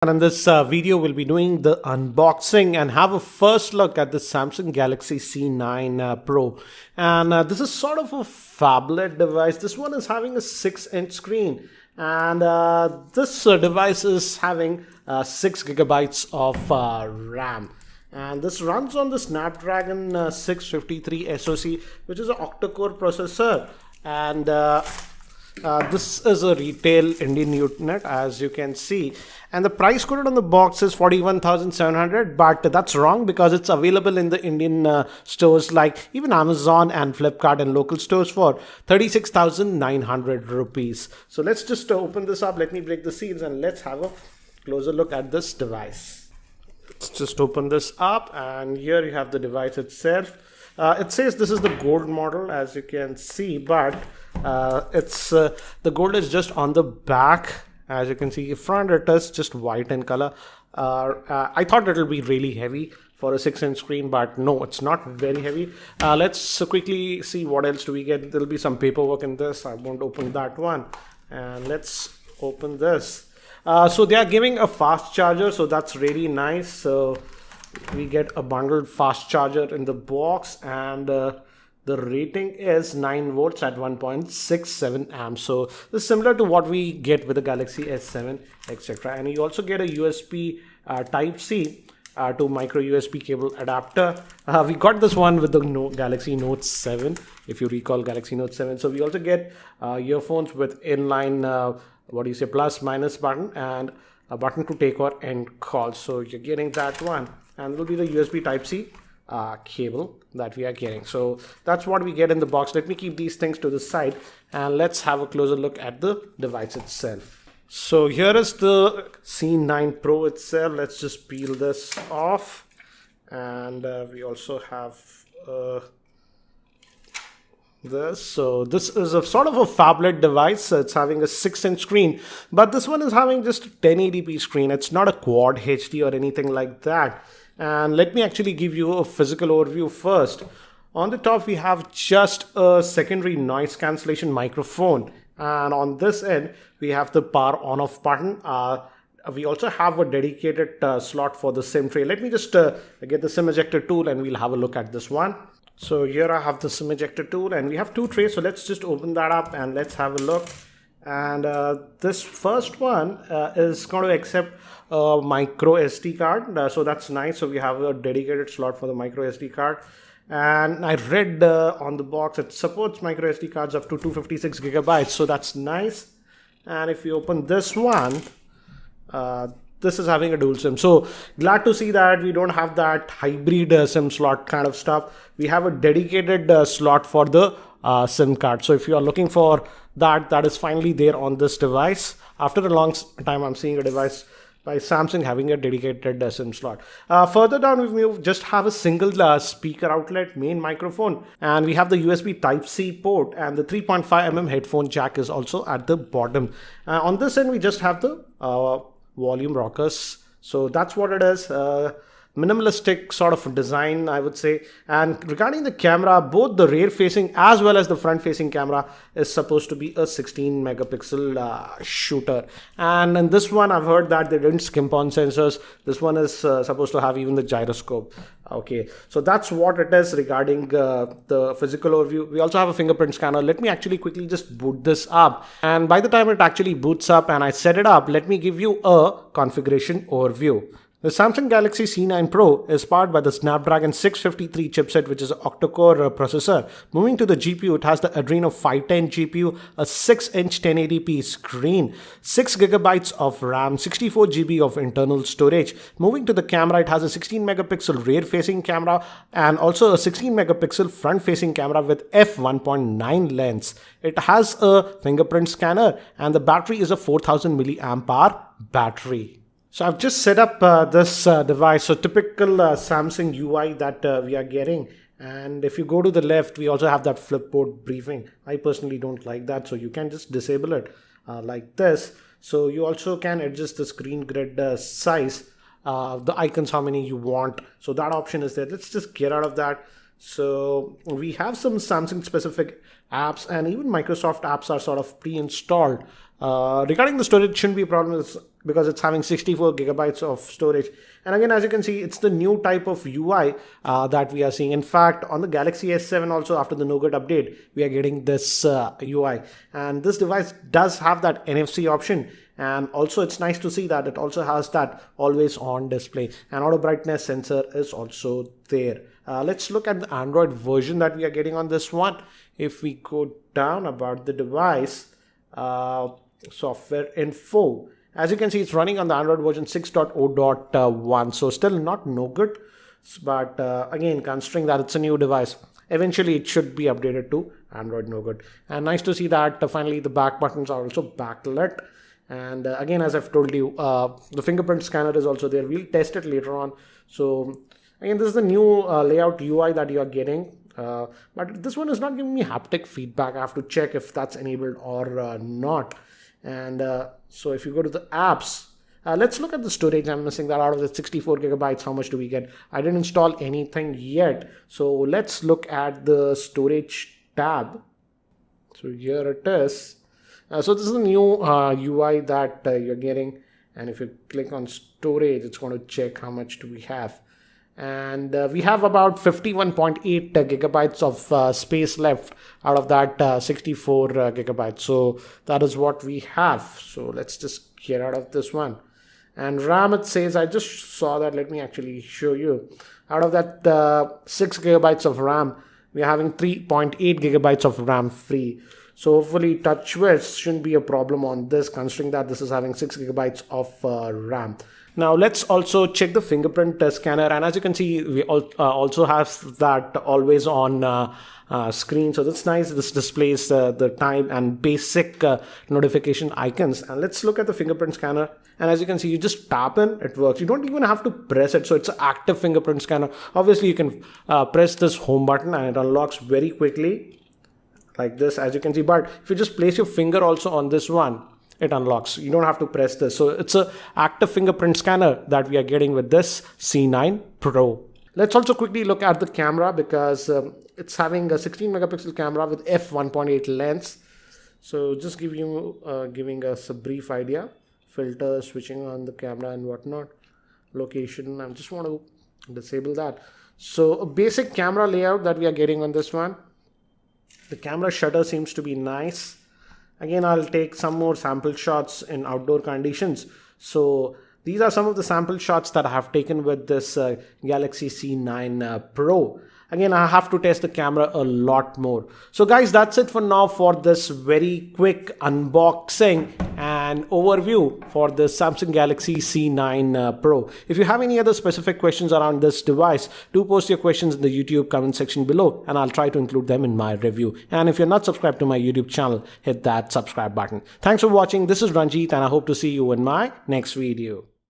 And in this video, we'll be doing the unboxing and have a first look at the Samsung Galaxy C9 Pro. And this is sort of a phablet device. This one is having a 6-inch screen. And this device is having 6 gigabytes of RAM. And this runs on the Snapdragon 653 SoC, which is an octa-core processor. And this is a retail Indian unit, as you can see, and the price quoted on the box is 41,700, but that's wrong because it's available in the Indian stores like even Amazon and Flipkart and local stores for 36,900 rupees. So let's just open this up. Let me break the seals and let's have a closer look at this device. Let's just open this up, and here you have the device itself. It says this is the gold model, as you can see, but the gold is just on the back. As you can see, front it is just white in color. I thought it will be really heavy for a 6-inch screen, but no, it's not very heavy. Let's quickly see what else do we get. There'll be some paperwork in this. I won't open that one, and let's open this. So they are giving a fast charger, so that's really nice. So we get a bundled fast charger in the box, and the rating is 9 volts at 1.67 amps. So this is similar to what we get with the Galaxy S7, etc. And you also get a USB Type-C to micro USB cable adapter. We got this one with the Galaxy Note 7, if you recall Galaxy Note 7. So we also get earphones with inline plus minus button and a button to take or end calls. So you're getting that one, and will be the USB Type-C cable that we are getting. So that's what we get in the box. Let me keep these things to the side and let's have a closer look at the device itself. So here is the C9 Pro itself. Let's just peel this off, and we also have this. So this is a sort of a phablet device. It's having a 6-inch screen, but this one is having just a 1080p screen. It's not a quad HD or anything like that. And let me actually give you a physical overview first. On the top, we have just a secondary noise cancellation microphone. And on this end, we have the power on off button. We also have a dedicated slot for the SIM tray. Let me just get the SIM ejector tool and we'll have a look at this one. So here I have the SIM ejector tool, and we have 2 trays. So let's just open that up and let's have a look. And this first one is going to accept a micro SD card. So that's nice. So we have a dedicated slot for the micro SD card. And I read on the box it supports micro SD cards up to 256 gigabytes. So that's nice. And if you open this one, this is having a dual SIM. So glad to see that we don't have that hybrid SIM slot kind of stuff. We have a dedicated slot for the SIM card. So if you are looking for that is finally there on this device. After a long time, I'm seeing a device by Samsung having a dedicated SIM slot. Further down, we just have a single speaker outlet, main microphone, and we have the USB Type-C port, and the 3.5mm headphone jack is also at the bottom. On this end, we just have the volume rockers. So that's what it is. Minimalistic sort of design, I would say. And regarding the camera, both the rear facing as well as the front facing camera is supposed to be a 16 megapixel shooter. And in this one, I've heard that they didn't skimp on sensors. This one is supposed to have even the gyroscope. Okay, so that's what it is regarding the physical overview. We also have a fingerprint scanner. Let me actually quickly just boot this up. And by the time it actually boots up and I set it up, let me give you a configuration overview. The Samsung Galaxy C9 Pro is powered by the Snapdragon 653 chipset, which is an octa-core processor. Moving to the GPU, it has the Adreno 510 GPU, a 6-inch 1080p screen, 6 gigabytes of RAM, 64 GB of internal storage. Moving to the camera, it has a 16 megapixel rear-facing camera and also a 16 megapixel front-facing camera with f1.9 lens. It has a fingerprint scanner, and the battery is a 4000 milliamp hour battery. So I've just set up this device. So typical Samsung UI that we are getting. And if you go to the left, we also have that flipboard briefing. I personally don't like that. So you can just disable it like this. So you also can adjust the screen grid size, the icons, how many you want. So that option is there. Let's just get out of that. So we have some Samsung specific apps, and even Microsoft apps are sort of pre-installed. Regarding the storage, shouldn't be a problem because it's having 64 gigabytes of storage. And again, as you can see, it's the new type of UI that we are seeing. In fact, on the Galaxy S7 also, after the Nougat update, we are getting this UI. And this device does have that NFC option. And also, it's nice to see that it also has that always on display. And auto brightness sensor is also there. Let's look at the Android version that we are getting on this one. If we go down about the device, software info, as you can see, it's running on the Android version 6.0.1, so still not no good, but again, considering that it's a new device, eventually it should be updated to Android Nougat. And nice to see that finally the back buttons are also backlit. And again, as I've told you, the fingerprint scanner is also there. We'll test it later on. So again, this is the new layout UI that you are getting. But this one is not giving me haptic feedback. I have to check if that's enabled or not. And so if you go to the apps, let's look at the storage. I'm missing that. Out of the 64 gigabytes, how much do we get? I didn't install anything yet. So let's look at the storage tab. So here it is. So this is the new UI that you're getting. And if you click on storage, it's going to check how much do we have. And we have about 51.8 gigabytes of space left out of that 64 gigabytes. So that is what we have. So let's just get out of this one. And RAM, it says, I just saw that. Let me actually show you. Out of that 6 gigabytes of RAM, we're having 3.8 gigabytes of RAM free. So hopefully TouchWiz shouldn't be a problem on this, considering that this is having 6 gigabytes of RAM. Now let's also check the fingerprint scanner, and as you can see, we also have that always on screen. So that's nice. This displays the time and basic notification icons. And let's look at the fingerprint scanner. And as you can see, you just tap in, it works. You don't even have to press it. So it's an active fingerprint scanner. Obviously, you can press this home button and it unlocks very quickly like this, as you can see. But if you just place your finger also on this one, it unlocks. You don't have to press this. So it's an active fingerprint scanner that we are getting with this C9 Pro. Let's also quickly look at the camera, because it's having a 16 megapixel camera with f1.8 lens. So just giving us a brief idea. Filters, switching on the camera and whatnot. Location, I just want to disable that. So a basic camera layout that we are getting on this one. The camera shutter seems to be nice. Again, I'll take some more sample shots in outdoor conditions. So these are some of the sample shots that I have taken with this Galaxy C9 Pro. Again, I have to test the camera a lot more. So guys, that's it for now for this very quick unboxing and overview for the Samsung Galaxy C9 Pro. If you have any other specific questions around this device, do post your questions in the YouTube comment section below and I'll try to include them in my review. And if you're not subscribed to my YouTube channel, hit that subscribe button. Thanks for watching. This is Ranjit and I hope to see you in my next video.